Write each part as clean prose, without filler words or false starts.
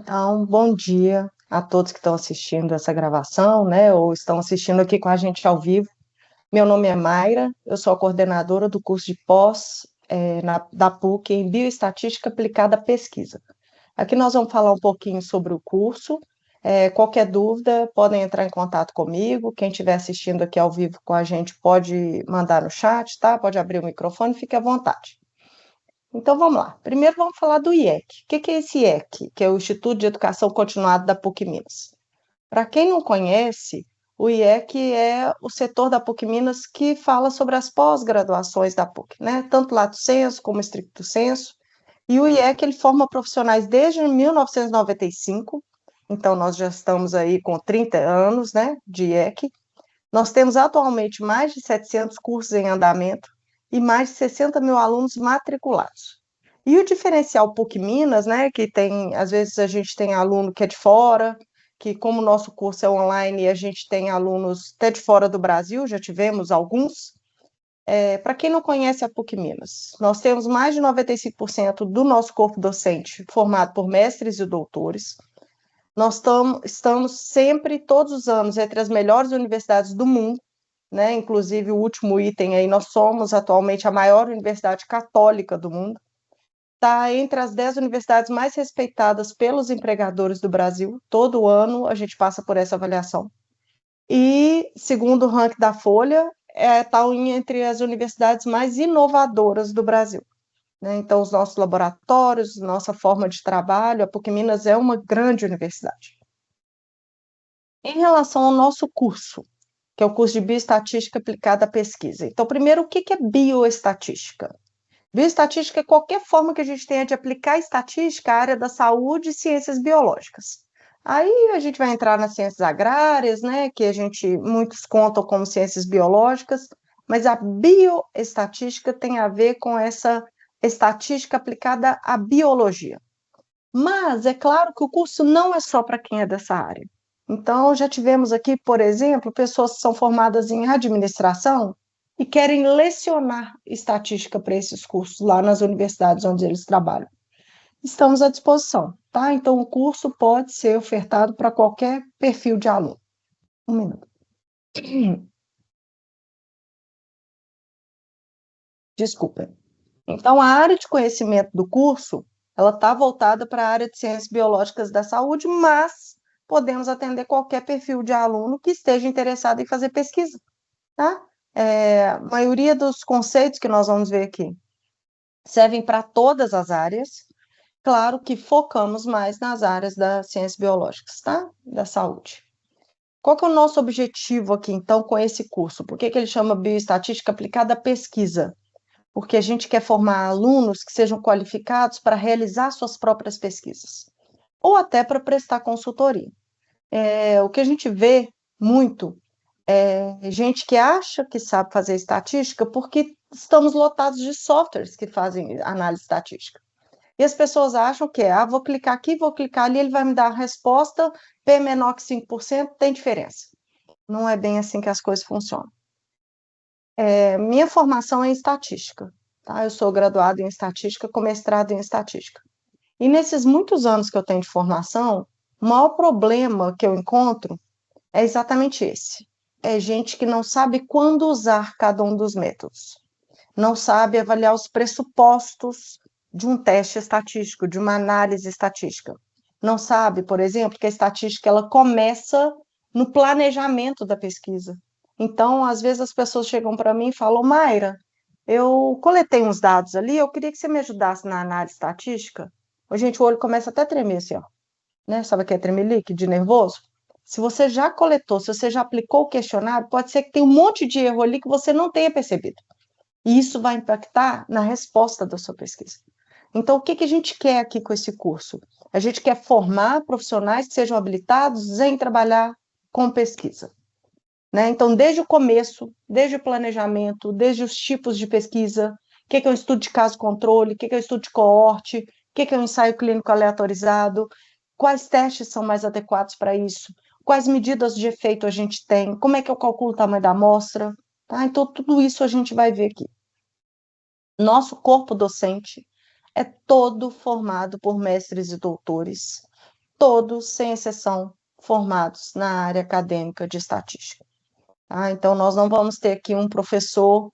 Então, bom dia a todos que estão assistindo essa gravação, né, ou estão assistindo aqui com a gente ao vivo. Meu nome é Mayra, eu sou a coordenadora do curso de pós, da PUC em Bioestatística Aplicada à Pesquisa. Aqui nós vamos falar um pouquinho sobre o curso. Qualquer dúvida, podem entrar em contato comigo. Quem estiver assistindo aqui ao vivo com a gente pode mandar no chat, tá? Pode abrir o microfone, fique à vontade. Então vamos lá. Primeiro vamos falar do IEC. O que é esse IEC? Que é o Instituto de Educação Continuada da PUC Minas. Para quem não conhece, o IEC é o setor da PUC Minas que fala sobre as pós-graduações da PUC, né? Tanto lato sensu como estricto sensu. E o IEC ele forma profissionais desde 1995. Então nós já estamos aí com 30 anos, né, de IEC. Nós temos atualmente mais de 700 cursos em andamento e mais de 60 mil alunos matriculados. E o diferencial PUC Minas, né, que tem, às vezes a gente tem aluno que é de fora, que como o nosso curso é online, a gente tem alunos até de fora do Brasil, já tivemos alguns. Para quem não conhece a PUC Minas, nós temos mais de 95% do nosso corpo docente formado por mestres e doutores. Nós estamos sempre, todos os anos, entre as melhores universidades do mundo, né? Inclusive, o último item aí, nós somos atualmente a maior universidade católica do mundo. Está entre as 10 universidades mais respeitadas pelos empregadores do Brasil. Todo ano a gente passa por essa avaliação. E, segundo o ranking da Folha, está entre as universidades mais inovadoras do Brasil, né? Então, os nossos laboratórios, nossa forma de trabalho, a PUC Minas é uma grande universidade. Em relação ao nosso curso, que é o curso de Bioestatística aplicada à pesquisa. Então, primeiro, o que é bioestatística? Bioestatística é qualquer forma que a gente tenha de aplicar estatística à área da saúde e ciências biológicas. Aí a gente vai entrar nas ciências agrárias, né, que muitos contam como ciências biológicas, mas a bioestatística tem a ver com essa estatística aplicada à biologia. Mas é claro que o curso não é só para quem é dessa área. Então, já tivemos aqui, por exemplo, pessoas que são formadas em administração e querem lecionar estatística para esses cursos lá nas universidades onde eles trabalham. Estamos à disposição, tá? Então, o curso pode ser ofertado para qualquer perfil de aluno. Um minuto. Desculpa. Então, a área de conhecimento do curso, ela está voltada para a área de ciências biológicas da saúde, mas podemos atender qualquer perfil de aluno que esteja interessado em fazer pesquisa, tá? A maioria dos conceitos que nós vamos ver aqui servem para todas as áreas, claro que focamos mais nas áreas das ciências biológicas, tá? Da saúde. Qual que é o nosso objetivo aqui, então, com esse curso? Por que ele chama Bioestatística Aplicada à Pesquisa? Porque a gente quer formar alunos que sejam qualificados para realizar suas próprias pesquisas, ou até para prestar consultoria. O que a gente vê muito é gente que acha que sabe fazer estatística porque estamos lotados de softwares que fazem análise estatística. E as pessoas acham que vou clicar aqui, vou clicar ali, ele vai me dar a resposta, P menor que 5%, tem diferença. Não é bem assim que as coisas funcionam. Minha formação é em estatística, tá? Eu sou graduada em estatística com mestrado em estatística. E nesses muitos anos que eu tenho de formação, o maior problema que eu encontro é exatamente esse. É gente que não sabe quando usar cada um dos métodos. Não sabe avaliar os pressupostos de um teste estatístico, de uma análise estatística. Não sabe, por exemplo, que a estatística ela começa no planejamento da pesquisa. Então, às vezes as pessoas chegam para mim e falam, Mayra, eu coletei uns dados ali, eu queria que você me ajudasse na análise estatística. Gente, o olho começa até a tremer assim, ó, né? Sabe o que é tremelique, de nervoso? Se você já coletou, se você já aplicou o questionário, pode ser que tenha um monte de erro ali que você não tenha percebido. E isso vai impactar na resposta da sua pesquisa. Então, o que a gente quer aqui com esse curso? A gente quer formar profissionais que sejam habilitados em trabalhar com pesquisa, né? Então, desde o começo, desde o planejamento, desde os tipos de pesquisa, o que é um estudo de caso-controle, o que é um estudo de coorte, o que é um ensaio clínico aleatorizado, quais testes são mais adequados para isso, quais medidas de efeito a gente tem, como é que eu calculo o tamanho da amostra, tá? Então, tudo isso a gente vai ver aqui. Nosso corpo docente é todo formado por mestres e doutores, todos, sem exceção, formados na área acadêmica de estatística. Tá? Então, nós não vamos ter aqui um professor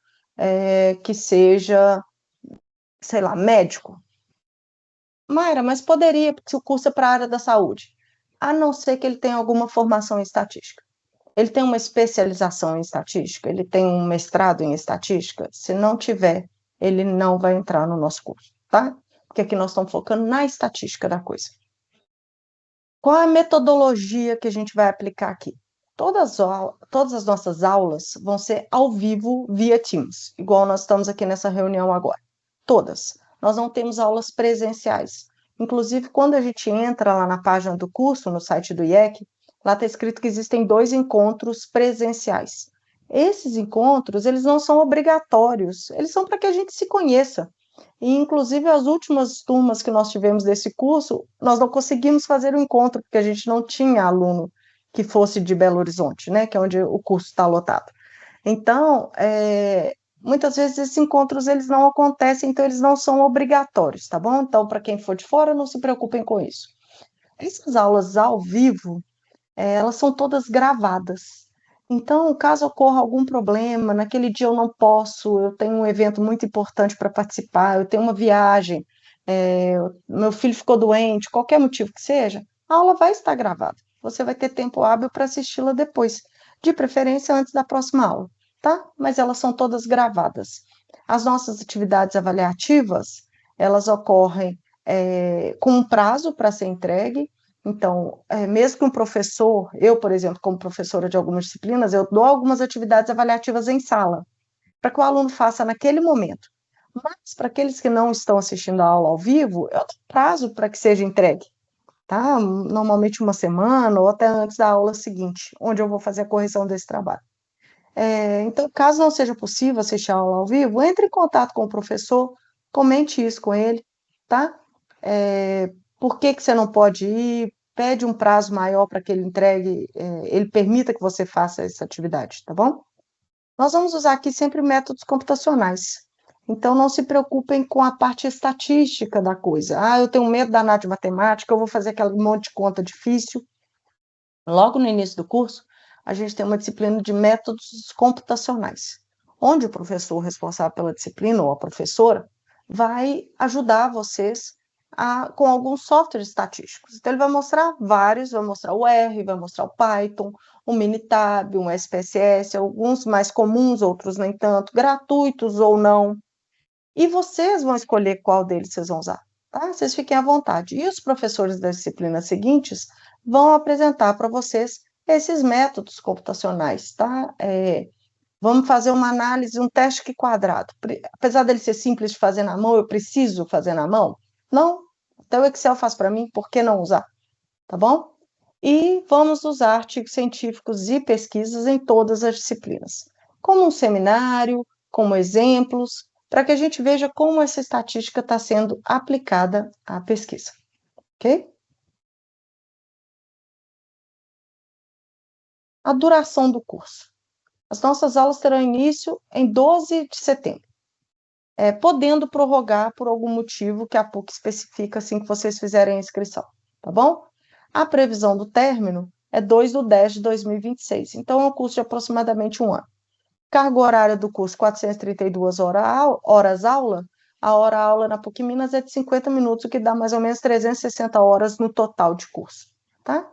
que seja, sei lá, médico. Mayra, mas poderia, porque o curso é para a área da saúde, a não ser que ele tenha alguma formação em estatística. Ele tem uma especialização em estatística, ele tem um mestrado em estatística. Se não tiver, ele não vai entrar no nosso curso, tá? Porque aqui nós estamos focando na estatística da coisa. Qual é a metodologia que a gente vai aplicar aqui? Todas as nossas aulas vão ser ao vivo via Teams, igual nós estamos aqui nessa reunião agora. Todas. Nós não temos aulas presenciais. Inclusive, quando a gente entra lá na página do curso, no site do IEC, lá está escrito que existem 2 encontros presenciais. Esses encontros, eles não são obrigatórios, eles são para que a gente se conheça. E, inclusive, as últimas turmas que nós tivemos desse curso, nós não conseguimos fazer o encontro, porque a gente não tinha aluno que fosse de Belo Horizonte, né, que é onde o curso está lotado. Então, muitas vezes esses encontros eles não acontecem, então eles não são obrigatórios, tá bom? Então, para quem for de fora, não se preocupem com isso. Essas aulas ao vivo, elas são todas gravadas. Então, caso ocorra algum problema, naquele dia eu não posso, eu tenho um evento muito importante para participar, eu tenho uma viagem, meu filho ficou doente, qualquer motivo que seja, a aula vai estar gravada. Você vai ter tempo hábil para assisti-la depois, de preferência antes da próxima aula, tá? Mas elas são todas gravadas. As nossas atividades avaliativas, elas ocorrem com um prazo para ser entregue. Então, mesmo que um professor, eu, por exemplo, como professora de algumas disciplinas, eu dou algumas atividades avaliativas em sala, para que o aluno faça naquele momento. Mas, para aqueles que não estão assistindo a aula ao vivo, eu dou prazo para que seja entregue, tá? Normalmente uma semana ou até antes da aula seguinte, onde eu vou fazer a correção desse trabalho. Então, caso não seja possível assistir a aula ao vivo, entre em contato com o professor, comente isso com ele, tá? Por que você não pode ir? Pede um prazo maior para que ele entregue, ele permita que você faça essa atividade, tá bom? Nós vamos usar aqui sempre métodos computacionais. Então, não se preocupem com a parte estatística da coisa. Ah, eu tenho medo danado de matemática, eu vou fazer aquele monte de conta difícil. Logo no início do curso, a gente tem uma disciplina de métodos computacionais, onde o professor responsável pela disciplina, ou a professora, vai ajudar vocês com alguns softwares estatísticos. Então, ele vai mostrar vários, vai mostrar o R, vai mostrar o Python, o Minitab, um SPSS, alguns mais comuns, outros nem tanto, gratuitos ou não. E vocês vão escolher qual deles vocês vão usar, tá? Vocês fiquem à vontade. E os professores das disciplinas seguintes vão apresentar para vocês esses métodos computacionais, tá? Vamos fazer uma análise, um teste quadrado. Apesar dele ser simples de fazer na mão, eu preciso fazer na mão? Não. Então o Excel faz para mim, por que não usar? Tá bom? E vamos usar artigos científicos e pesquisas em todas as disciplinas, como um seminário, como exemplos, para que a gente veja como essa estatística está sendo aplicada à pesquisa, ok? A duração do curso. As nossas aulas terão início em 12 de setembro, podendo prorrogar por algum motivo que a PUC especifica assim que vocês fizerem a inscrição, tá bom? A previsão do término é 2/10/2026, então é um curso de aproximadamente um ano. Carga horária do curso, 432 horas aula. A hora aula na PUC Minas é de 50 minutos, o que dá mais ou menos 360 horas no total de curso, tá?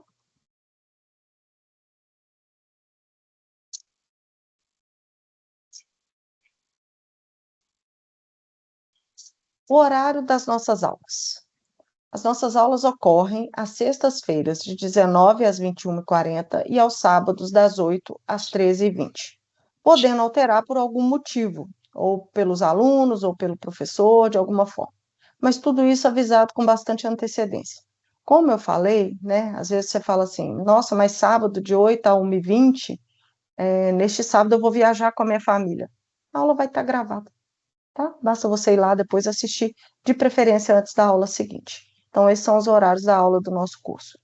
O horário das nossas aulas. As nossas aulas ocorrem às sextas-feiras, de 19 às 21h40 e aos sábados, das 8 às 13h20, podendo alterar por algum motivo, ou pelos alunos, ou pelo professor, de alguma forma. Mas tudo isso avisado com bastante antecedência. Como eu falei, né, às vezes você fala assim, nossa, mas sábado de 8 a 1h20, neste sábado eu vou viajar com a minha família. A aula vai estar gravada, tá? Basta você ir lá depois assistir, de preferência antes da aula seguinte. Então, esses são os horários da aula do nosso curso.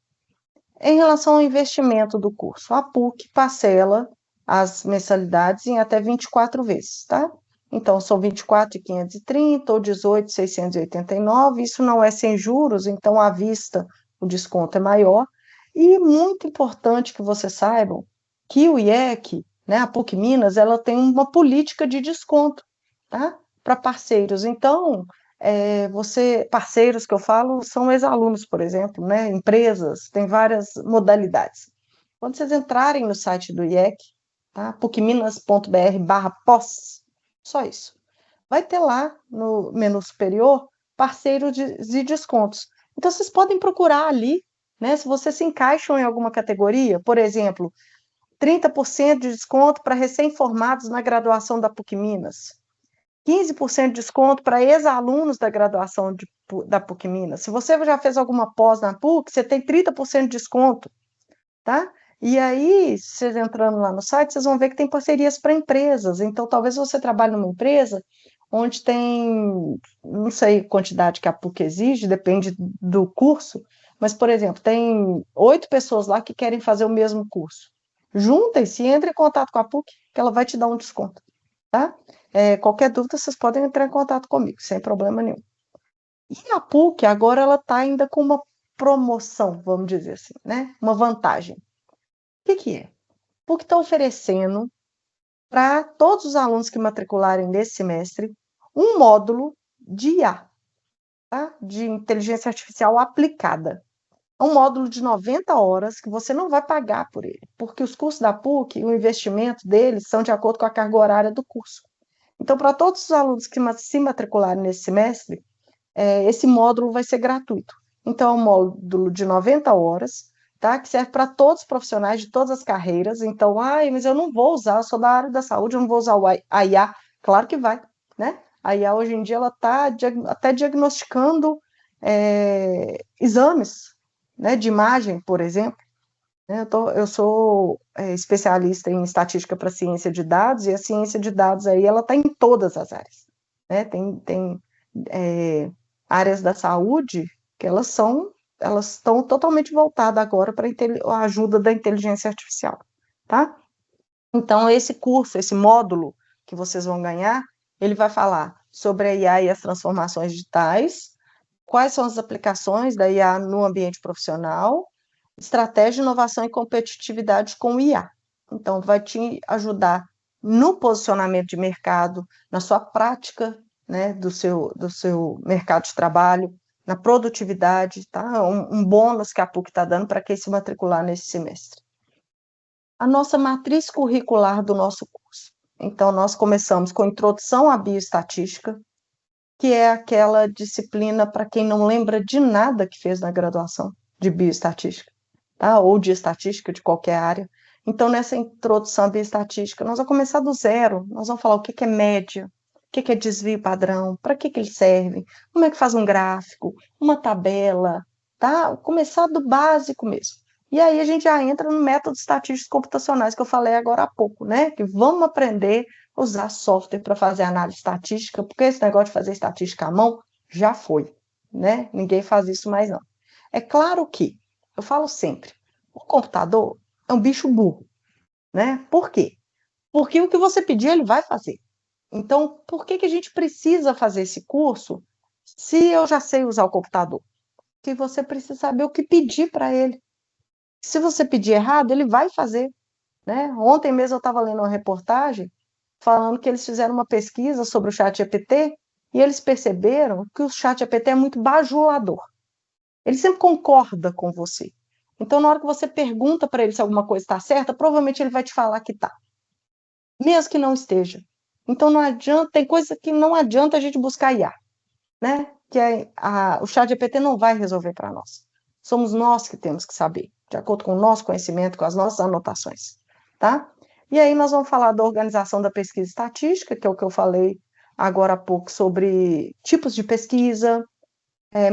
Em relação ao investimento do curso, a PUC parcela as mensalidades em até 24 vezes, tá? Então, são 24.530 ou 18.689, isso não é sem juros, então, à vista, o desconto é maior. E muito importante que vocês saibam que o IEC, né, a PUC Minas, ela tem uma política de desconto, tá? Para parceiros. Então, parceiros que eu falo são ex-alunos, por exemplo, né? Empresas, tem várias modalidades. Quando vocês entrarem no site do IEC, tá? pucminas.br/pós, só isso. Vai ter lá no menu superior parceiros de descontos. Então, vocês podem procurar ali, né? Se vocês se encaixam em alguma categoria, por exemplo, 30% de desconto para recém-formados na graduação da PUC Minas, 15% de desconto para ex-alunos da graduação da PUC Minas. Se você já fez alguma pós na PUC, você tem 30% de desconto, tá? E aí, vocês entrando lá no site, vocês vão ver que tem parcerias para empresas. Então, talvez você trabalhe numa empresa onde tem, não sei a quantidade que a PUC exige, depende do curso, mas, por exemplo, tem 8 pessoas lá que querem fazer o mesmo curso. Juntem-se e entrem em contato com a PUC, que ela vai te dar um desconto, tá? Qualquer dúvida, vocês podem entrar em contato comigo, sem problema nenhum. E a PUC, agora, ela está ainda com uma promoção, vamos dizer assim, né? Uma vantagem. O que é? A PUC está oferecendo para todos os alunos que matricularem nesse semestre um módulo de IA, tá? De inteligência artificial aplicada. É um módulo de 90 horas que você não vai pagar por ele, porque os cursos da PUC, o investimento deles são de acordo com a carga horária do curso. Então, para todos os alunos que se matricularem nesse semestre, esse módulo vai ser gratuito. Então, é um módulo de 90 horas, tá? Que serve para todos os profissionais de todas as carreiras. Então, mas eu não vou usar, eu sou da área da saúde, eu não vou usar a IA. Claro que vai, né? A IA, hoje em dia, ela está até diagnosticando exames, né, de imagem, por exemplo. Eu sou especialista em estatística para ciência de dados, e a ciência de dados aí, ela está em todas as áreas, né? Tem áreas da saúde que elas estão totalmente voltadas agora para a ajuda da inteligência artificial, tá? Então, esse curso, esse módulo que vocês vão ganhar, ele vai falar sobre a IA e as transformações digitais, quais são as aplicações da IA no ambiente profissional, estratégia, inovação e competitividade com o IA. Então, vai te ajudar no posicionamento de mercado, na sua prática, né, do seu mercado de trabalho, na produtividade, tá? Um bônus que a PUC está dando para quem se matricular nesse semestre. A nossa matriz curricular do nosso curso. Então, nós começamos com introdução à bioestatística, que é aquela disciplina para quem não lembra de nada que fez na graduação de bioestatística, tá? Ou de estatística de qualquer área. Então, nessa introdução à bioestatística, nós vamos começar do zero, nós vamos falar o que é média, o que é desvio padrão, para que ele serve, como é que faz um gráfico, uma tabela, tá? Começar do básico mesmo. E aí a gente já entra no método estatísticos computacionais que eu falei agora há pouco, né? Que vamos aprender a usar software para fazer análise estatística, porque esse negócio de fazer estatística à mão já foi, né? Ninguém faz isso mais não. É claro que, eu falo sempre, o computador é um bicho burro, né? Por quê? Porque o que você pedir, ele vai fazer. Então, por que a gente precisa fazer esse curso se eu já sei usar o computador? Porque você precisa saber o que pedir para ele. Se você pedir errado, ele vai fazer, né? Ontem mesmo eu estava lendo uma reportagem falando que eles fizeram uma pesquisa sobre o ChatGPT e eles perceberam que o ChatGPT é muito bajulador. Ele sempre concorda com você. Então, na hora que você pergunta para ele se alguma coisa está certa, provavelmente ele vai te falar que está, mesmo que não esteja. Então, não adianta, tem coisa que não adianta a gente buscar IA, né? Que o ChatGPT não vai resolver para nós. Somos nós que temos que saber, de acordo com o nosso conhecimento, com as nossas anotações, tá? E aí nós vamos falar da organização da pesquisa estatística, que é o que eu falei agora há pouco sobre tipos de pesquisa,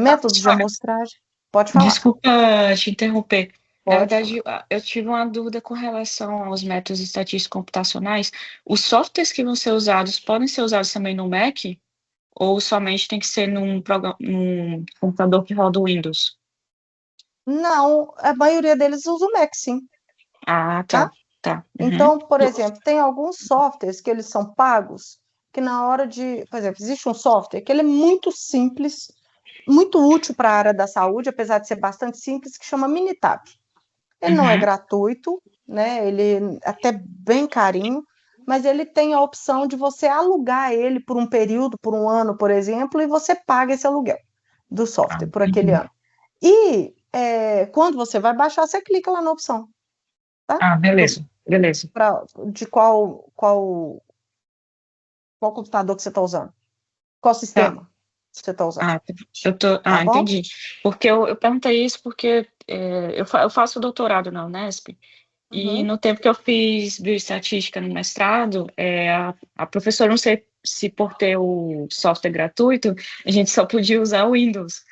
métodos de amostragem. Pode falar. Desculpa te interromper. Na Pode verdade, falar. eu tive uma dúvida com relação aos métodos estatísticos computacionais. Os softwares que vão ser usados podem ser usados também no Mac? Ou somente tem que ser num computador que roda o Windows? Não, a maioria deles usa o Mac, sim, Ah, tá? tá. Tá. Uhum. Então, por exemplo, tem alguns softwares que eles são pagos, que na hora de, por exemplo, existe um software que ele é muito simples, muito útil para a área da saúde, apesar de ser bastante simples, que chama Minitab. Ele não é gratuito, né? Ele é até bem carinho, mas ele tem a opção de você alugar ele por um período, por um ano, por exemplo, e você paga esse aluguel do software por aquele ano. E quando você vai baixar, você clica lá na opção, tá? Ah, beleza, beleza. De qual computador que você está usando? Qual Tá. sistema você está usando? Ah, bom? entendi. Porque eu perguntei isso porque eu faço doutorado na Unesp, e Uhum. no tempo que eu fiz bioestatística no mestrado, a professora, não sei se por ter o software gratuito, a gente só podia usar o Windows.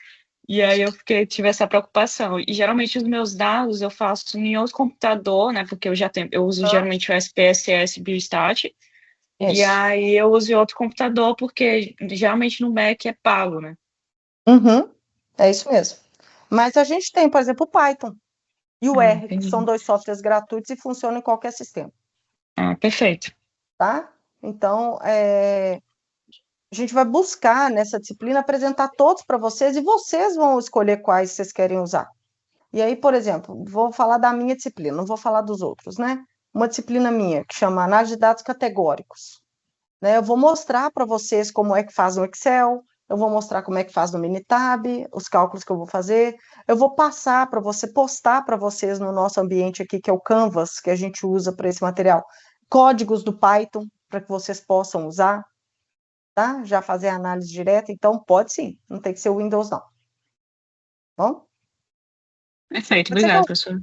E aí tive essa preocupação. E geralmente os meus dados eu faço em outro computador, né? Porque eu uso geralmente o SPSS Biostat. E Isso. aí eu uso em outro computador, porque geralmente no Mac é pago, né? Uhum. É isso mesmo. Mas a gente tem, por exemplo, o Python e o R, que são Entendi. 2 softwares gratuitos e funcionam em qualquer sistema, Ah, perfeito. tá? Então, a gente vai buscar nessa disciplina apresentar todos para vocês e vocês vão escolher quais vocês querem usar. E aí, por exemplo, vou falar da minha disciplina, não vou falar dos outros, né? Uma disciplina minha que chama Análise de Dados Categóricos, né? Eu vou mostrar para vocês como é que faz no Excel, eu vou mostrar como é que faz no Minitab, os cálculos que eu vou fazer, eu vou passar para você, postar para vocês no nosso ambiente aqui, que é o Canvas, que a gente usa para esse material, códigos do Python, para que vocês possam usar, tá? Já fazer a análise direta, então pode sim, não tem que ser o Windows, não. Bom? Perfeito, Pode ser que obrigada, professor.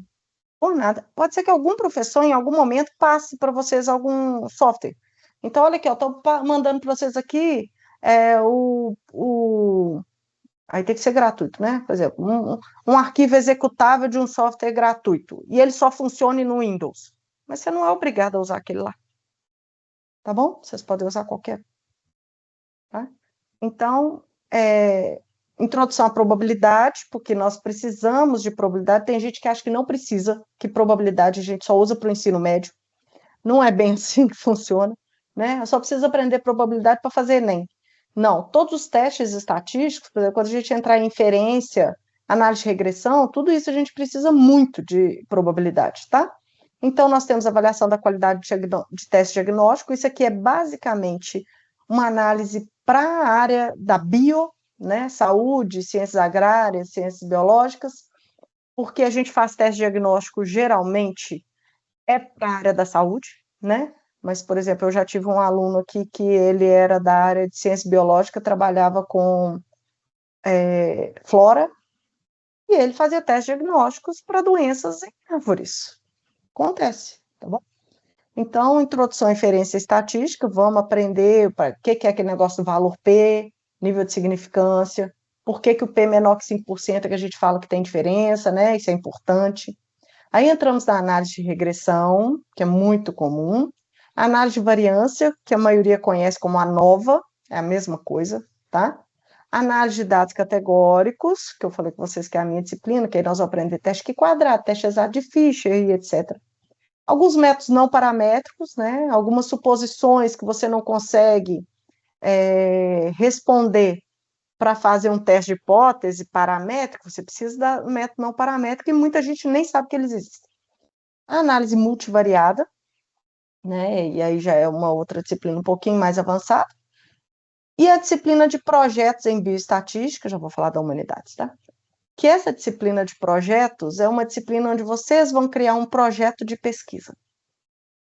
por nada. Pode ser que algum professor, em algum momento, passe para vocês algum software. Então, olha aqui, eu estou mandando para vocês aqui aí tem que ser gratuito, né? Por exemplo, um arquivo executável de um software gratuito. E ele só funciona no Windows. Mas você não é obrigado a usar aquele lá. Tá bom? Vocês podem usar qualquer. Tá? Então, introdução à probabilidade, porque nós precisamos de probabilidade. Tem gente que acha que não precisa, que probabilidade a gente só usa para o ensino médio. Não é bem assim que funciona, né? Eu só preciso aprender probabilidade para fazer Enem. Não, todos os testes estatísticos, por exemplo, quando a gente entrar em inferência, análise de regressão, tudo isso a gente precisa muito de probabilidade, tá? Então, nós temos avaliação da qualidade de teste diagnóstico. Isso aqui é basicamente uma análise para a área da bio, né? Saúde, ciências agrárias, ciências biológicas, porque a gente faz teste diagnóstico geralmente para a área da saúde, né? Mas, por exemplo, eu já tive um aluno aqui que ele era da área de ciência biológica, trabalhava com flora, e ele fazia testes diagnósticos para doenças em árvores. Acontece, tá bom? Então, introdução à inferência estatística, vamos aprender o que é aquele negócio do valor P, nível de significância, por que o P menor que 5% é que a gente fala que tem diferença, né? Isso é importante. Aí entramos na análise de regressão, que é muito comum, a análise de variância, que a maioria conhece como ANOVA, é a mesma coisa, tá? Análise de dados categóricos, que eu falei com vocês que é a minha disciplina, que aí nós vamos aprender teste que quadrado, teste exato de Fischer e etc. Alguns métodos não paramétricos, né? Algumas suposições que você não consegue responder para fazer um teste de hipótese paramétrico, você precisa da método não paramétrico e muita gente nem sabe que eles existem. A análise multivariada, né? E aí já é uma outra disciplina um pouquinho mais avançada. E a disciplina de projetos em bioestatística, já vou falar da humanidades, tá? Que essa disciplina de projetos é uma disciplina onde vocês vão criar um projeto de pesquisa.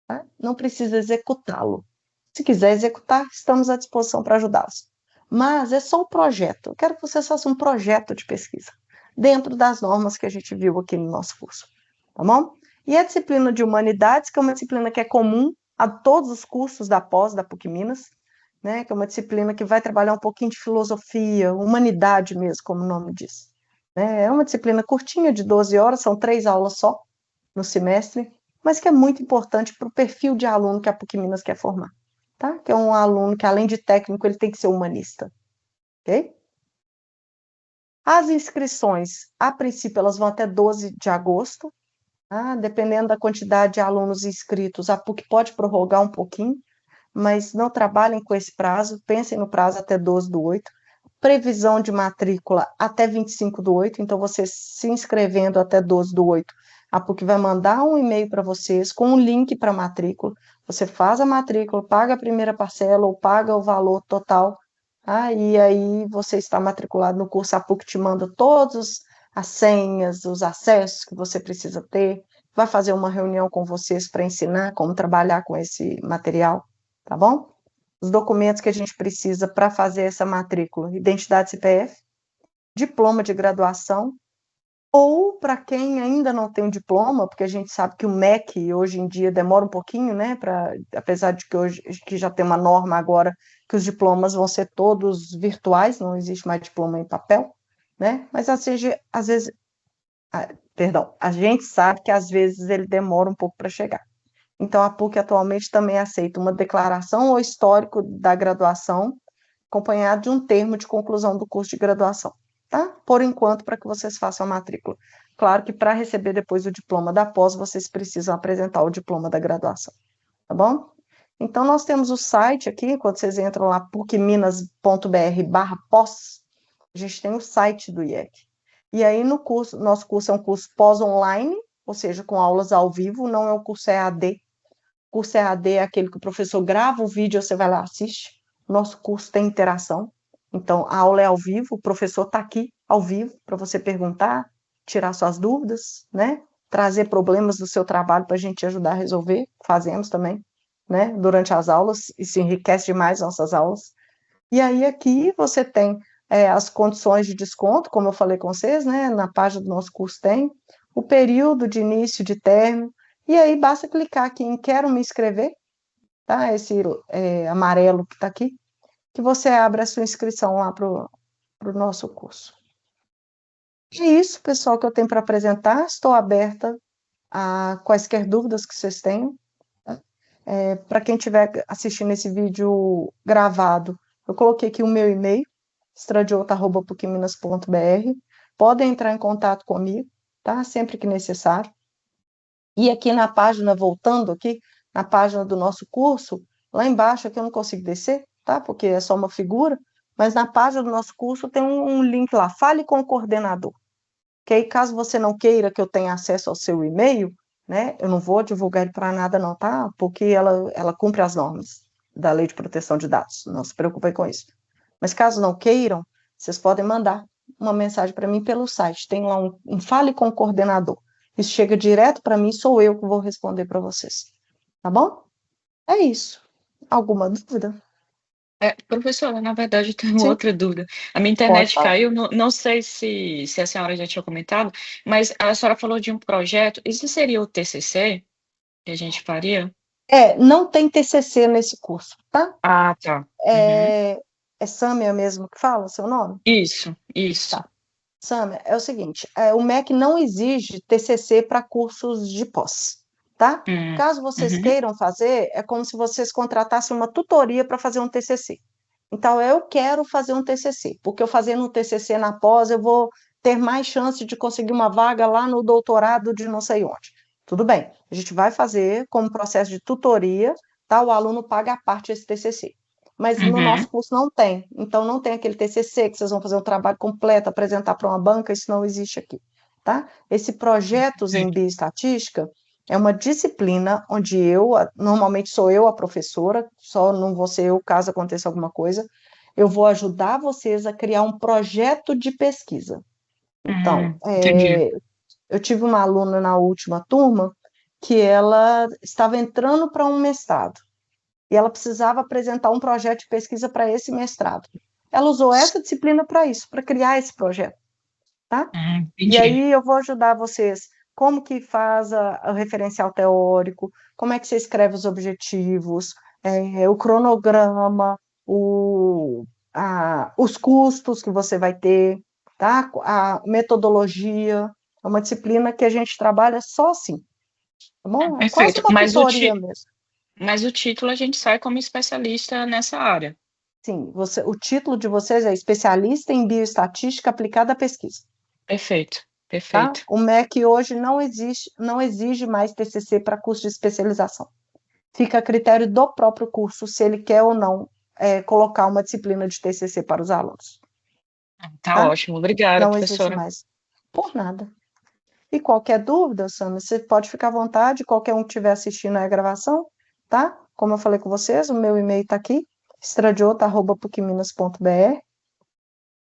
Tá? Não precisa executá-lo. Se quiser executar, estamos à disposição para ajudá-los. Mas é só o projeto. Eu quero que vocês façam um projeto de pesquisa, dentro das normas que a gente viu aqui no nosso curso. Tá bom? E a disciplina de humanidades, que é uma disciplina que é comum a todos os cursos da pós, da PUC Minas, né? Que é uma disciplina que vai trabalhar um pouquinho de filosofia, humanidade mesmo, como o nome diz. Né? É uma disciplina curtinha, de 12 horas, são 3 aulas só no semestre, mas que é muito importante para o perfil de aluno que a PUC Minas quer formar, tá? Que é um aluno que, além de técnico, ele tem que ser humanista, ok? As inscrições, a princípio, elas vão até 12 de agosto, tá? Dependendo da quantidade de alunos inscritos, a PUC pode prorrogar um pouquinho, mas não trabalhem com esse prazo, pensem no prazo até 12/8. previsão de matrícula até 25/8, então você se inscrevendo até 12/8, a PUC vai mandar um e-mail para vocês com um link para matrícula, você faz a matrícula, paga a primeira parcela ou paga o valor total, tá? E aí você está matriculado no curso, a PUC te manda todas as senhas, os acessos que você precisa ter, vai fazer uma reunião com vocês para ensinar como trabalhar com esse material, tá bom? Os documentos que a gente precisa para fazer essa matrícula: identidade CPF, diploma de graduação, ou para quem ainda não tem o diploma, porque a gente sabe que o MEC hoje em dia demora um pouquinho, né, apesar de que hoje que já tem uma norma agora que os diplomas vão ser todos virtuais, não existe mais diploma em papel, né, mas às vezes, perdão, a gente sabe que às vezes ele demora um pouco para chegar. Então, a PUC atualmente também aceita uma declaração ou histórico da graduação, acompanhado de um termo de conclusão do curso de graduação, tá? Por enquanto, para que vocês façam a matrícula. Claro que para receber depois o diploma da pós, vocês precisam apresentar o diploma da graduação, tá bom? Então, nós temos o site aqui, quando vocês entram lá, pucminas.br/pós, a gente tem o site do IEC. E aí, no curso, nosso curso é um curso pós-online, ou seja, com aulas ao vivo, não é um curso EAD. Curso EAD é aquele que o professor grava o vídeo, você vai lá, assiste. Nosso curso tem interação. Então, a aula é ao vivo, o professor está aqui ao vivo para você perguntar, tirar suas dúvidas, né? Trazer problemas do seu trabalho para a gente ajudar a resolver. Fazemos também, né? Durante as aulas, isso enriquece demais nossas aulas. E aí, aqui você tem as condições de desconto, como eu falei com vocês, né? Na página do nosso curso tem o período de início, de término, e aí basta clicar aqui em Quero me inscrever, tá? Esse amarelo que está aqui, que você abre a sua inscrição lá para o nosso curso. É isso, pessoal, que eu tenho para apresentar. Estou aberta a quaisquer dúvidas que vocês tenham. Tá? Para quem estiver assistindo esse vídeo gravado, eu coloquei aqui o meu e-mail, estradiota@pucminas.br. Podem entrar em contato comigo, tá? Sempre que necessário. E aqui na página, voltando aqui, na página do nosso curso, lá embaixo, aqui eu não consigo descer, tá? Porque é só uma figura, mas na página do nosso curso tem um link lá, fale com o coordenador. Que aí, caso você não queira que eu tenha acesso ao seu e-mail, né? Eu não vou divulgar ele para nada não, tá? Porque ela cumpre as normas da Lei de Proteção de Dados, não se preocupem com isso. Mas caso não queiram, vocês podem mandar uma mensagem para mim pelo site, tem lá um fale com o coordenador. Isso chega direto para mim, sou eu que vou responder para vocês. Tá bom? É isso. Alguma dúvida? Professora, na verdade, eu tenho Sim, outra dúvida. A minha pode internet falar. caiu, não sei se a senhora já tinha comentado, mas a senhora falou de um projeto. Isso seria o TCC que a gente faria? Não tem TCC nesse curso, tá? Ah, tá. Uhum. É Sâmia mesmo que fala seu nome? Isso, isso. Tá. Sâmia, é o seguinte, o MEC não exige TCC para cursos de pós, tá? Caso vocês Uhum. queiram fazer, é como se vocês contratassem uma tutoria para fazer um TCC. Então, eu quero fazer um TCC, porque eu fazendo um TCC na pós, eu vou ter mais chance de conseguir uma vaga lá no doutorado de não sei onde. Tudo bem, a gente vai fazer como processo de tutoria, tá? O aluno paga a parte desse TCC. Mas no nosso Uhum. curso não tem. Então, não tem aquele TCC que vocês vão fazer um trabalho completo, apresentar para uma banca, isso não existe aqui, tá? Esse Projetos em Bioestatística é uma disciplina onde normalmente sou eu a professora, só não vou ser eu caso aconteça alguma coisa, eu vou ajudar vocês a criar um projeto de pesquisa. Então, Entendi. eu tive uma aluna na última turma que ela estava entrando para um mestrado e ela precisava apresentar um projeto de pesquisa para esse mestrado. Ela usou essa disciplina para isso, para criar esse projeto, tá? E Entendi. aí eu vou ajudar vocês como que faz o referencial teórico, como é que você escreve os objetivos, o cronograma, os custos que você vai ter, tá? A metodologia, é uma disciplina que a gente trabalha só assim, tá bom? É quase Perfeito. uma tutoria mesmo. Mas o título a gente sai como especialista nessa área. Sim, o título de vocês é especialista em bioestatística aplicada à pesquisa. Perfeito, Tá? perfeito. O MEC hoje não exige mais TCC para curso de especialização. Fica a critério do próprio curso se ele quer ou não colocar uma disciplina de TCC para os alunos. Tá tá? ótimo. Obrigada, Não existe professora. mais. Por nada. E qualquer dúvida, Sandra, você pode ficar à vontade, qualquer um que estiver assistindo a gravação, tá? Como eu falei com vocês, o meu e-mail está aqui, estradiota@pucminas.br.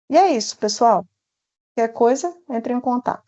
E é isso, pessoal. Qualquer coisa, entre em contato.